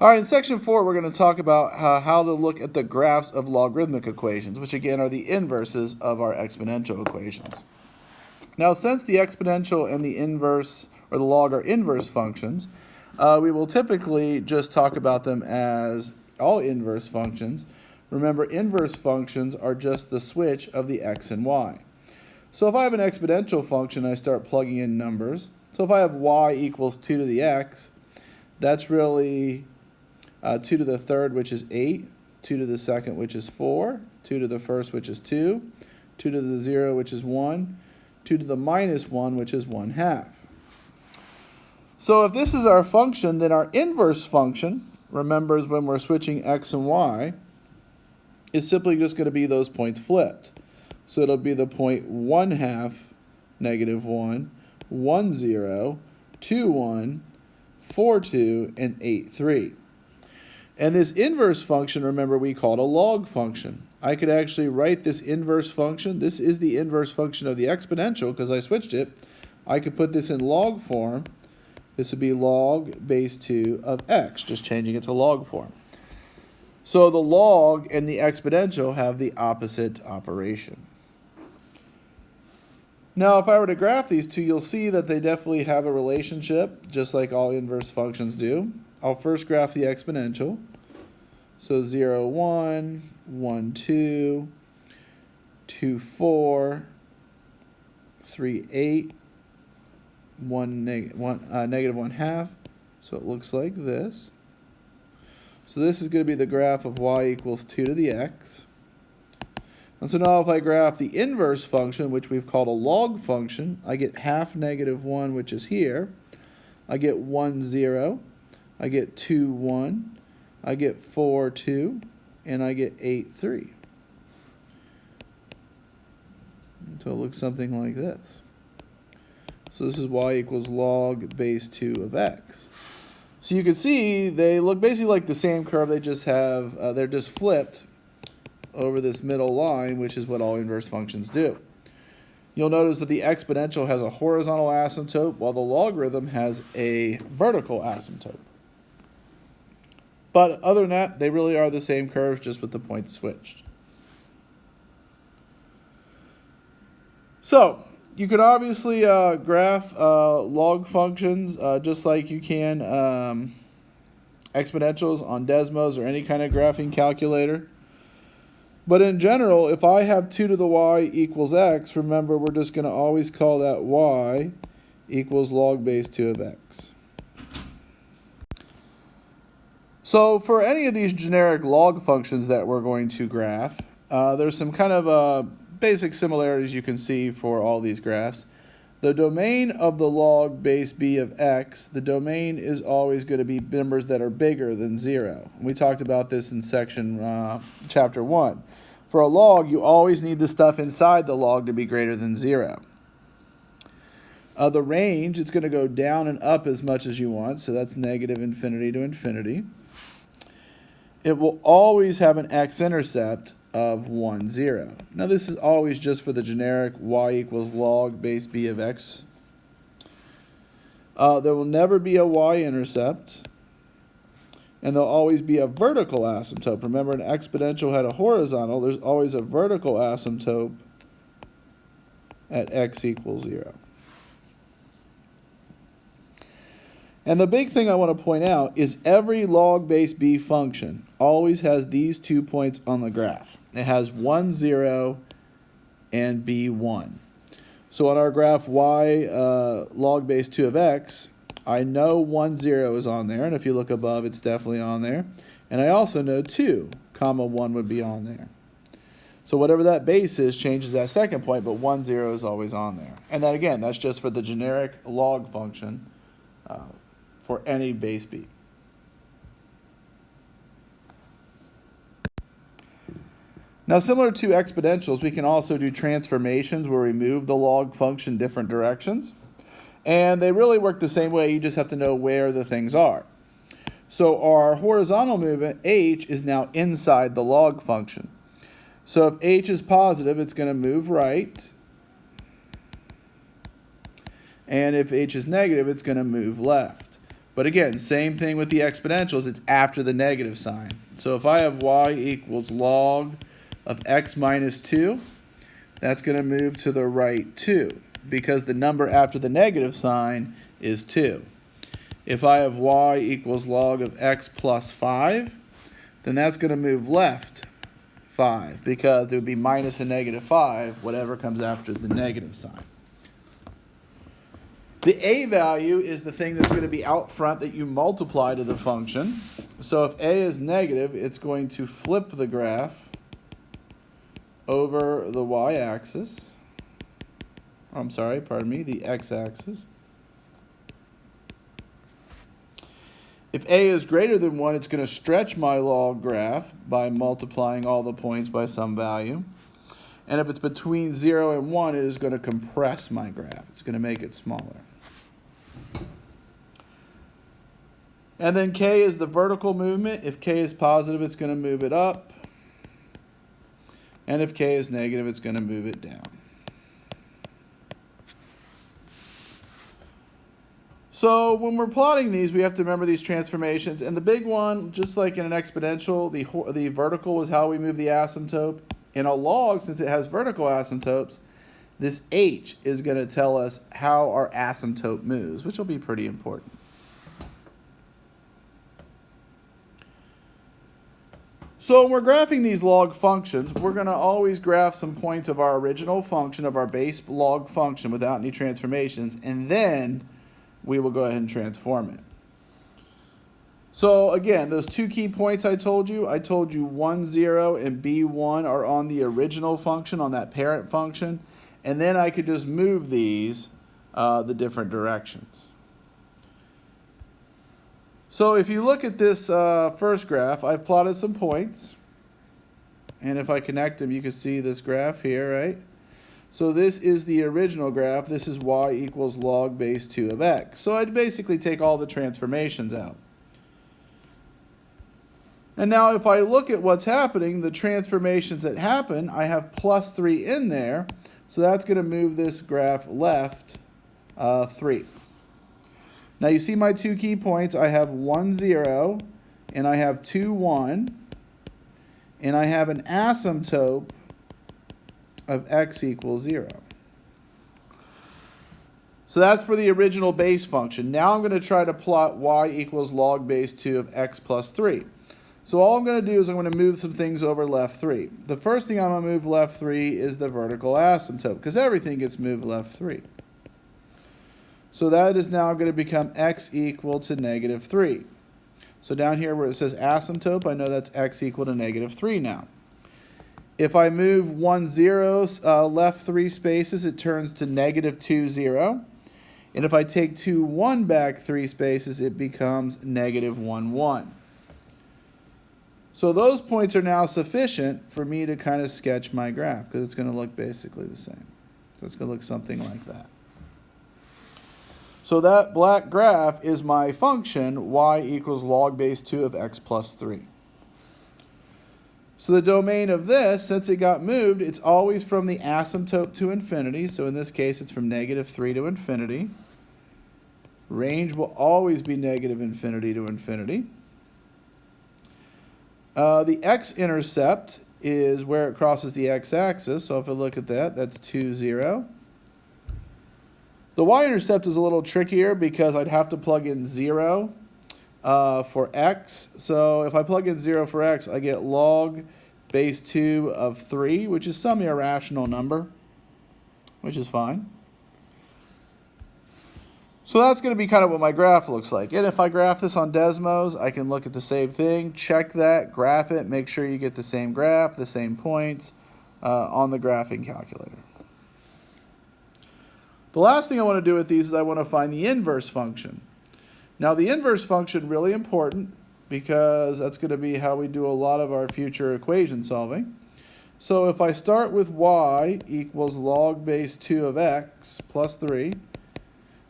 All right, in section 4, we're going to talk about how to look at the graphs of logarithmic equations, which again are the inverses of our exponential equations. Now, since the exponential and the inverse or the log are inverse functions, we will typically just talk about them as all inverse functions. Remember, inverse functions are just the switch of the x and y. So if I have an exponential function, I start plugging in numbers. So if I have y equals 2 to the x, that's really 2 to the third, which is 8, 2 to the second, which is 4, 2 to the first, which is 2, 2 to the 0, which is 1, 2 to the minus 1, which is 1/2. So if this is our function, then our inverse function, remember when we're switching x and y, is simply just going to be those points flipped. So it'll be the point 1/2, -1, 1, 0, 2, 1, 4, 2, and 8, 3. And this inverse function, remember, we called a log function. I could actually write this inverse function. This is the inverse function of the exponential because I switched it. I could put this in log form. This would be log base 2 of x, just changing it to log form. So the log and the exponential have the opposite operation. Now, if I were to graph these two, you'll see that they definitely have a relationship, just like all inverse functions do. I'll first graph the exponential. So 0, 1, 1, 2, 2, 4, 3, 8, 1, negative 1/2. So it looks like this. So this is going to be the graph of y equals 2 to the x. And so now if I graph the inverse function, which we've called a log function, I get half -1, which is here. I get 1, 0. I get 2, 1. I get 4, 2. And I get 8, 3. So it looks something like this. So this is y equals log base 2 of x. So you can see they look basically like the same curve. They just have, they're just flipped over this middle line, which is what all inverse functions do. You'll notice that the exponential has a horizontal asymptote, while the logarithm has a vertical asymptote. But other than that, they really are the same curves, just with the points switched. So you can obviously graph log functions just like you can exponentials on Desmos or any kind of graphing calculator. But in general, if I have 2 to the y equals x, remember we're just going to always call that y equals log base 2 of x. So for any of these generic log functions that we're going to graph, there's some kind of basic similarities you can see for all these graphs. The domain of the log base b of x, the domain is always going to be numbers that are bigger than 0. We talked about this in chapter 1. For a log, you always need the stuff inside the log to be greater than 0. The range, it's going to go down and up as much as you want, so that's negative infinity to infinity. It will always have an x-intercept of 1, 0. Now this is always just for the generic y equals log base b of x. There will never be a y-intercept, and there'll always be a vertical asymptote. Remember, an exponential had a horizontal. There's always a vertical asymptote at x equals 0. And the big thing I want to point out is every log base b function always has these 2 points on the graph. It has 1, 0, and b1. So on our graph y log base 2 of x, I know 1, 0 is on there, and if you look above, it's definitely on there. And I also know 2, comma 1 would be on there. So whatever that base is changes that second point, but 1, 0 is always on there. And then again, that's just for the generic log function for any base b. Now, similar to exponentials, we can also do transformations where we move the log function different directions. And they really work the same way, you just have to know where the things are. So our horizontal movement, h, is now inside the log function. So if h is positive, it's going to move right. And if h is negative, it's going to move left. But again, same thing with the exponentials, it's after the negative sign. So if I have y equals log of x minus 2, that's going to move to the right 2, because the number after the negative sign is 2. If I have y equals log of x plus 5, then that's going to move left 5, because it would be minus a negative 5, whatever comes after the negative sign. The a value is the thing that's going to be out front that you multiply to the function. So if a is negative, it's going to flip the graph over the y-axis. The x-axis. If a is greater than 1, it's going to stretch my log graph by multiplying all the points by some value. And if it's between 0 and 1, it is going to compress my graph. It's going to make it smaller. And then k is the vertical movement. If k is positive, it's going to move it up. And if k is negative, it's going to move it down. So when we're plotting these, we have to remember these transformations. And the big one, just like in an exponential, the vertical is how we move the asymptote. In a log, since it has vertical asymptotes, this h is going to tell us how our asymptote moves, which will be pretty important. So when we're graphing these log functions, we're going to always graph some points of our original function, of our base log function without any transformations, and then we will go ahead and transform it. So again, those two key points I told you 1, 0 and b1 are on the original function, on that parent function, and then I could just move these the different directions. So if you look at this first graph, I've plotted some points, and if I connect them, you can see this graph here, right? So this is the original graph. This is y equals log base 2 of x. So I'd basically take all the transformations out. And now if I look at what's happening, the transformations that happen, I have plus 3 in there. So that's going to move this graph left 3. Now you see my two key points. I have 1, 0, and I have 2, 1. And I have an asymptote of x equals 0. So that's for the original base function. Now I'm going to try to plot y equals log base 2 of x plus 3. So all I'm going to do is I'm going to move some things over left 3. The first thing I'm going to move left 3 is the vertical asymptote, because everything gets moved left 3. So that is now going to become x equal to negative 3. So down here where it says asymptote, I know that's x equal to negative 3 now. If I move 1, 0 left 3 spaces, it turns to negative 2, 0. And if I take 2, 1 back 3 spaces, it becomes negative 1, 1. So those points are now sufficient for me to kind of sketch my graph, because it's going to look basically the same. So it's going to look something like that. So that black graph is my function, y equals log base 2 of x plus 3. So the domain of this, since it got moved, it's always from the asymptote to infinity. So in this case, it's from negative 3 to infinity. Range will always be negative infinity to infinity. The x-intercept is where it crosses the x-axis. So if I look at that, that's 2, 0. The y-intercept is a little trickier because I'd have to plug in 0 for x. So if I plug in 0 for x, I get log base 2 of 3, which is some irrational number, which is fine. So that's going to be kind of what my graph looks like. And if I graph this on Desmos, I can look at the same thing, check that, graph it, make sure you get the same graph, the same points on the graphing calculator. The last thing I want to do with these is I want to find the inverse function. Now the inverse function, really important, because that's going to be how we do a lot of our future equation solving. So if I start with y equals log base 2 of x plus 3,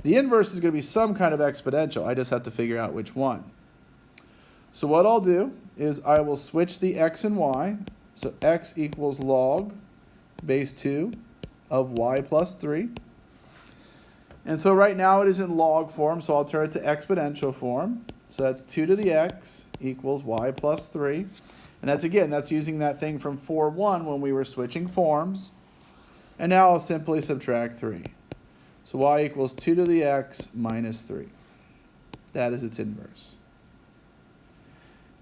the inverse is going to be some kind of exponential. I just have to figure out which one. So what I'll do is I will switch the x and y. So x equals log base 2 of y plus 3. And so right now it is in log form, so I'll turn it to exponential form. So that's 2 to the x equals y plus 3. And that's, again, that's using that thing from 4-1 when we were switching forms. And now I'll simply subtract 3. So y equals 2 to the x minus 3. That is its inverse.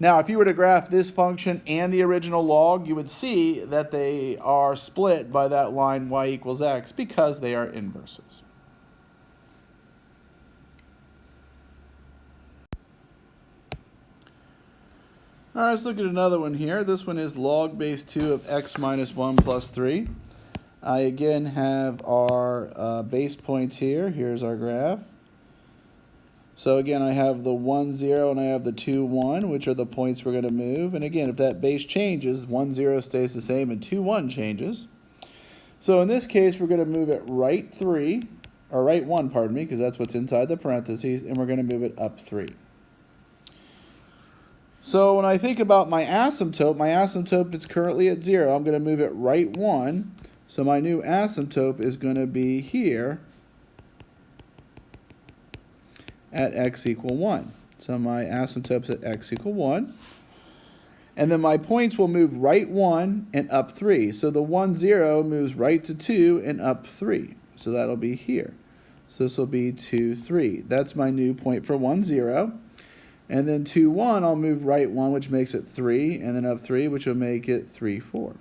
Now, if you were to graph this function and the original log, you would see that they are split by that line y equals x because they are inverses. All right, let's look at another one here. This one is log base 2 of x minus 1 plus 3. I again have our base points here. Here's our graph. So again, I have the 1, 0, and I have the 2, 1, which are the points we're going to move. And again, if that base changes, 1, 0 stays the same and 2, 1 changes. So in this case, we're going to move it right 3, or right 1, pardon me, because that's what's inside the parentheses, and we're going to move it up 3. So when I think about my asymptote is currently at 0. I'm going to move it right 1. So my new asymptote is going to be here at x equal 1. So my asymptote's at x equal 1. And then my points will move right 1 and up 3. So the 1, 0 moves right to 2 and up 3. So that'll be here. So this will be 2, 3. That's my new point for 1, 0. And then 2, 1, I'll move right 1, which makes it 3, and then up 3, which will make it 3, 4.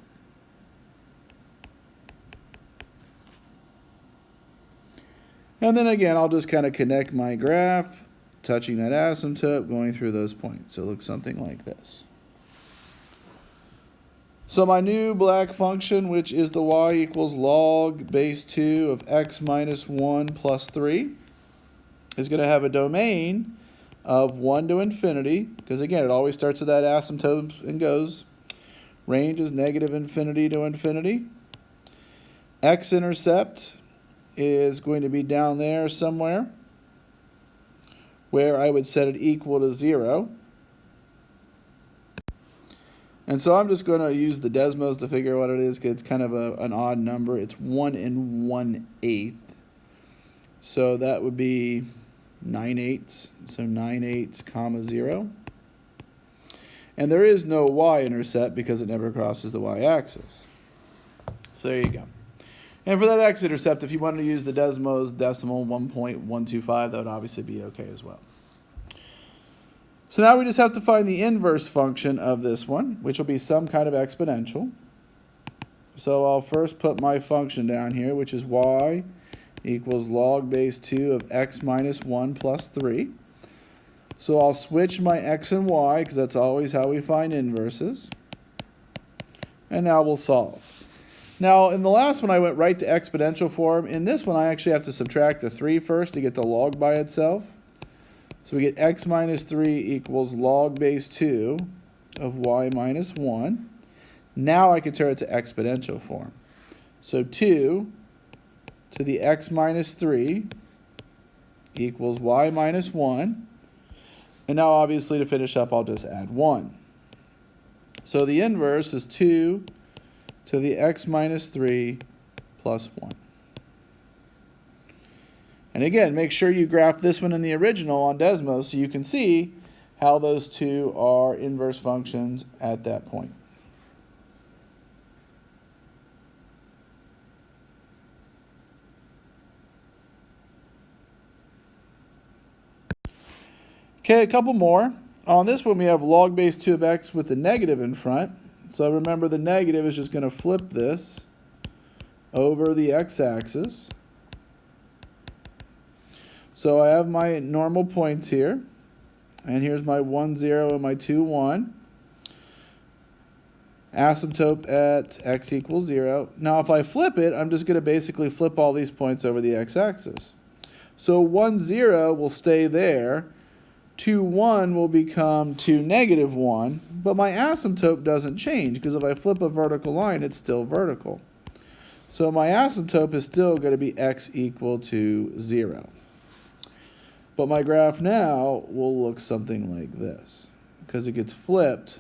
And then again, I'll just kind of connect my graph, touching that asymptote, going through those points. So it looks something like this. So my new black function, which is the y equals log base 2 of x minus 1 plus 3, is going to have a domain of 1 to infinity, because again, it always starts with that asymptote and goes. Range is negative infinity to infinity. X-intercept is going to be down there somewhere, where I would set it equal to 0. And so I'm just going to use the Desmos to figure out what it is, because it's kind of an odd number. It's 1 1/8. So that would be 9/8. So 9/8, comma 0. And there is no y-intercept because it never crosses the y-axis. So there you go. And for that x-intercept, if you wanted to use the Desmos decimal 1.125, that would obviously be okay as well. So now we just have to find the inverse function of this one, which will be some kind of exponential. So I'll first put my function down here, which is y equals log base 2 of x minus 1 plus 3. So I'll switch my x and y, because that's always how we find inverses. And now we'll solve. Now, in the last one, I went right to exponential form. In this one, I actually have to subtract the 3 first to get the log by itself. So we get x minus 3 equals log base 2 of y minus 1. Now I can turn it to exponential form. So 2 to the x minus 3 equals y minus 1. And now, obviously, to finish up, I'll just add 1. So the inverse is 2 to the x minus 3 plus 1. And again, make sure you graph this one in the original on Desmos so you can see how those two are inverse functions at that point. Okay, a couple more. On this one, we have log base 2 of x with the negative in front. So remember, the negative is just going to flip this over the x-axis. So I have my normal points here. And here's my 1, 0 and my 2, 1. Asymptote at x equals 0. Now if I flip it, I'm just going to basically flip all these points over the x-axis. So 1, 0 will stay there. 2, 1 will become 2, negative 1, but my asymptote doesn't change, because if I flip a vertical line, it's still vertical. So my asymptote is still going to be x equal to 0. But my graph now will look something like this, because it gets flipped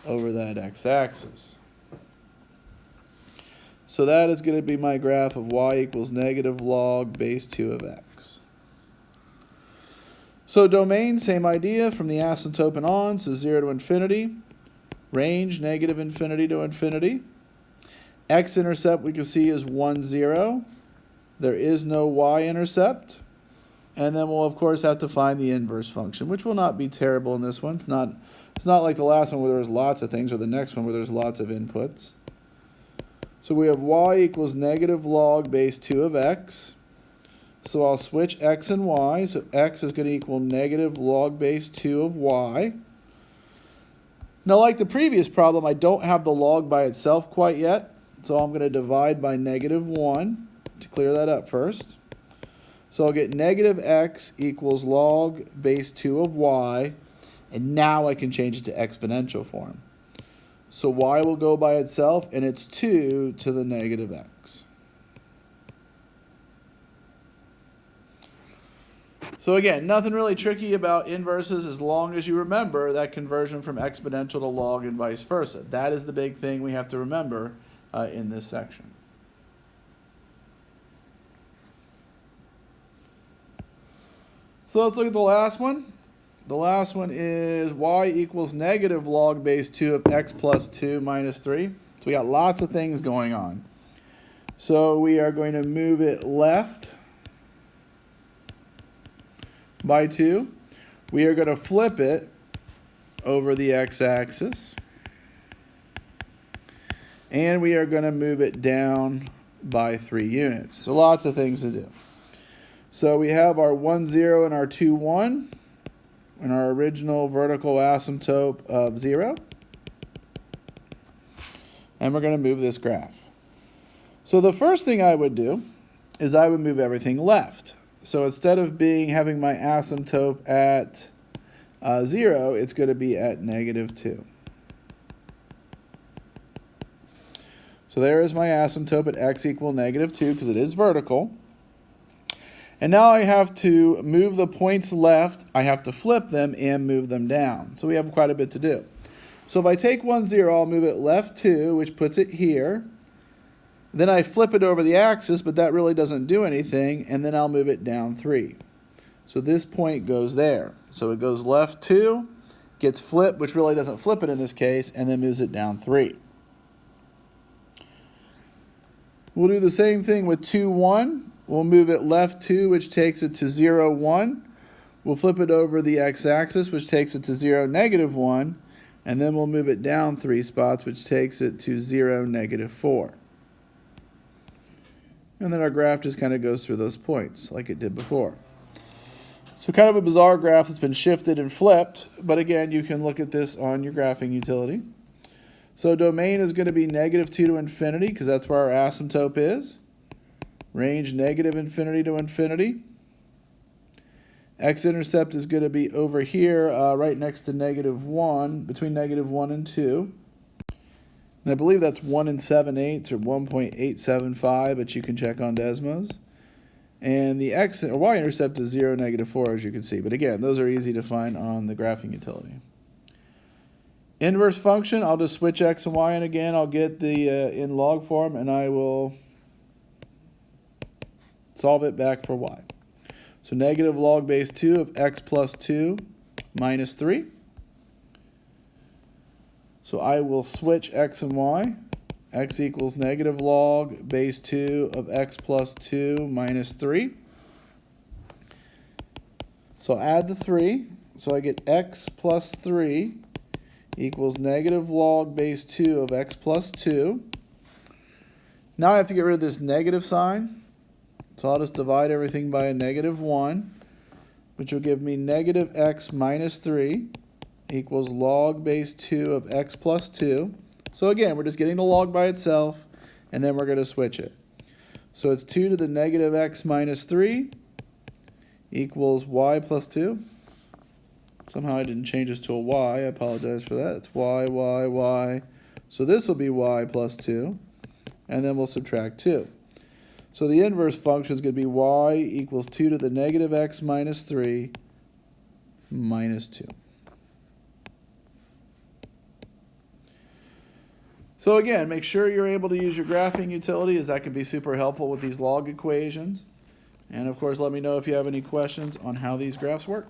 over that x-axis. So that is going to be my graph of y equals negative log base 2 of x. So domain, same idea from the asymptote and on, so 0 to infinity. Range, negative infinity to infinity. X-intercept we can see is 1, 0. There is no y-intercept. And then we'll, of course, have to find the inverse function, which will not be terrible in this one. It's not like the last one where there's lots of things, or the next one where there's lots of inputs. So we have y equals negative log base 2 of x. So I'll switch x and y. So x is going to equal negative log base 2 of y. Now, like the previous problem, I don't have the log by itself quite yet. So I'm going to divide by negative 1 to clear that up first. So I'll get negative x equals log base 2 of y. And now I can change it to exponential form. So y will go by itself, and it's 2 to the negative x. So again, nothing really tricky about inverses as long as you remember that conversion from exponential to log and vice versa. That is the big thing we have to remember in this section. So let's look at the last one. The last one is y equals negative log base 2 of x plus 2 minus 3. So we got lots of things going on. So we are going to move it left by 2. We are going to flip it over the x-axis. And we are going to move it down by 3 units. So lots of things to do. So we have our 1, 0 and our 2, 1 and our original vertical asymptote of 0. And we're going to move this graph. So the first thing I would do is I would move everything left. So instead of having my asymptote at 0, it's going to be at negative 2. So there is my asymptote at x equal negative 2 because it is vertical. And now I have to move the points left, I have to flip them and move them down. So we have quite a bit to do. So if I take 1, 0, I'll move it left 2, which puts it here. Then I flip it over the axis, but that really doesn't do anything, and then I'll move it down 3. So this point goes there. So it goes left 2, gets flipped, which really doesn't flip it in this case, and then moves it down 3. We'll do the same thing with 2, 1. We'll move it left 2, which takes it to 0, 1. We'll flip it over the x-axis, which takes it to 0, negative 1. And then we'll move it down 3 spots, which takes it to 0, negative 4. And then our graph just kind of goes through those points like it did before. So kind of a bizarre graph that's been shifted and flipped. But again, you can look at this on your graphing utility. So domain is going to be negative 2 to infinity because that's where our asymptote is. Range negative infinity to infinity. X-intercept is going to be over here right next to negative 1, between negative 1 and 2. And I believe that's 1 7/8 or 1.875, but you can check on Desmos. And the x or y-intercept is 0, negative 4, as you can see. But again, those are easy to find on the graphing utility. Inverse function, I'll just switch x and y, and again, I'll get the in log form, and I will solve it back for y. So negative log base 2 of x plus 2 minus 3. So I will switch x and y. X equals negative log base 2 of x plus 2 minus 3. So I'll add the 3. So I get x plus 3 equals negative log base 2 of x plus 2. Now I have to get rid of this negative sign. So I'll just divide everything by a negative 1, which will give me negative x minus 3 equals log base 2 of x plus 2. So again, we're just getting the log by itself, and then we're going to switch it. So it's 2 to the negative x minus 3 equals y plus 2. Somehow I didn't change this to a y. I apologize for that. It's y, y, y. So this will be y plus 2, and then we'll subtract 2. So the inverse function is going to be y equals 2 to the negative x minus 3 minus 2. So again, make sure you're able to use your graphing utility, as that can be super helpful with these log equations. And of course, let me know if you have any questions on how these graphs work.